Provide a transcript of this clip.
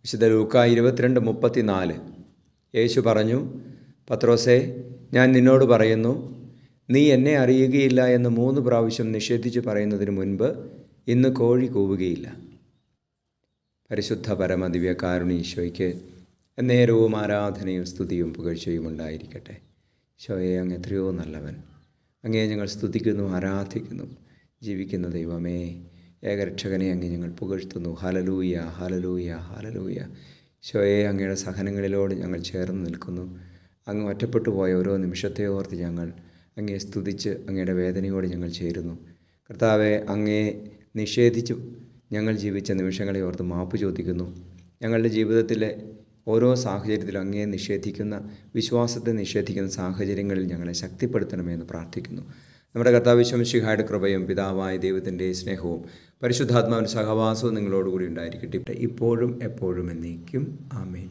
വിശുദ്ധ ലൂക്കാ 22:34 യേശു പറഞ്ഞു, പത്രോസേ, ഞാൻ നിന്നോട് പറയുന്നു, നീ എന്നെ അറിയുകയില്ല എന്ന് 3 പ്രാവശ്യം നിഷേധിച്ച് പറയുന്നതിന് മുൻപ് ഇന്ന് കോഴി കൂവുകയില്ല. പരിശുദ്ധ പരമദിവ്യ കാരുണ്യ എന്നേരവും ആരാധനയും സ്തുതിയും പുകഴ്ചയും ഉണ്ടായിരിക്കട്ടെ. ഈശോയെ, അങ്ങ് എത്രയോ നല്ലവൻ. അങ്ങേ ഞങ്ങൾ സ്തുതിക്കുന്നു, ആരാധിക്കുന്നു. ജീവിക്കുന്ന ദൈവമേ, ഏകരക്ഷകനെ അങ്ങ് ഞങ്ങൾ പുകഴ്ത്തുന്നു. Hallelujah, hallelujah, hallelujah. ഈശോയെ, അങ്ങയുടെ സഹനങ്ങളിലോട് ഞങ്ങൾ ചേർന്ന് നിൽക്കുന്നു. അങ്ങ് ഒറ്റപ്പെട്ടു പോയ ഓരോ നിമിഷത്തെ ഓർത്ത് ഞങ്ങൾ അങ്ങേ സ്തുതിച്ച് അങ്ങയുടെ വേദനയോട് ഞങ്ങൾ ചേരുന്നു. കർത്താവെ, അങ്ങേ നിഷേധിച്ച് ഞങ്ങൾ ജീവിച്ച നിമിഷങ്ങളെ ഓർത്ത് മാപ്പ് ചോദിക്കുന്നു. ഞങ്ങളുടെ ജീവിതത്തിലെ ഓരോ സാഹചര്യത്തിലും അങ്ങേ നിഷേധിക്കുന്ന, വിശ്വാസത്തെ നിഷേധിക്കുന്ന സാഹചര്യങ്ങളിൽ ഞങ്ങളെ ശക്തിപ്പെടുത്തണമെന്ന് പ്രാർത്ഥിക്കുന്നു. നമ്മുടെ കർത്താവ് യേശു മിശിഹായുടെ കൃപയും പിതാവായ ദൈവത്തിൻ്റെ സ്നേഹവും പരിശുദ്ധാത്മാവിൻ്റെ സഹവാസവും നിങ്ങളോടുകൂടി ഉണ്ടായിരിക്കട്ടെ, ഇപ്പോഴും എപ്പോഴും എന്നേക്കും. ആമേൻ.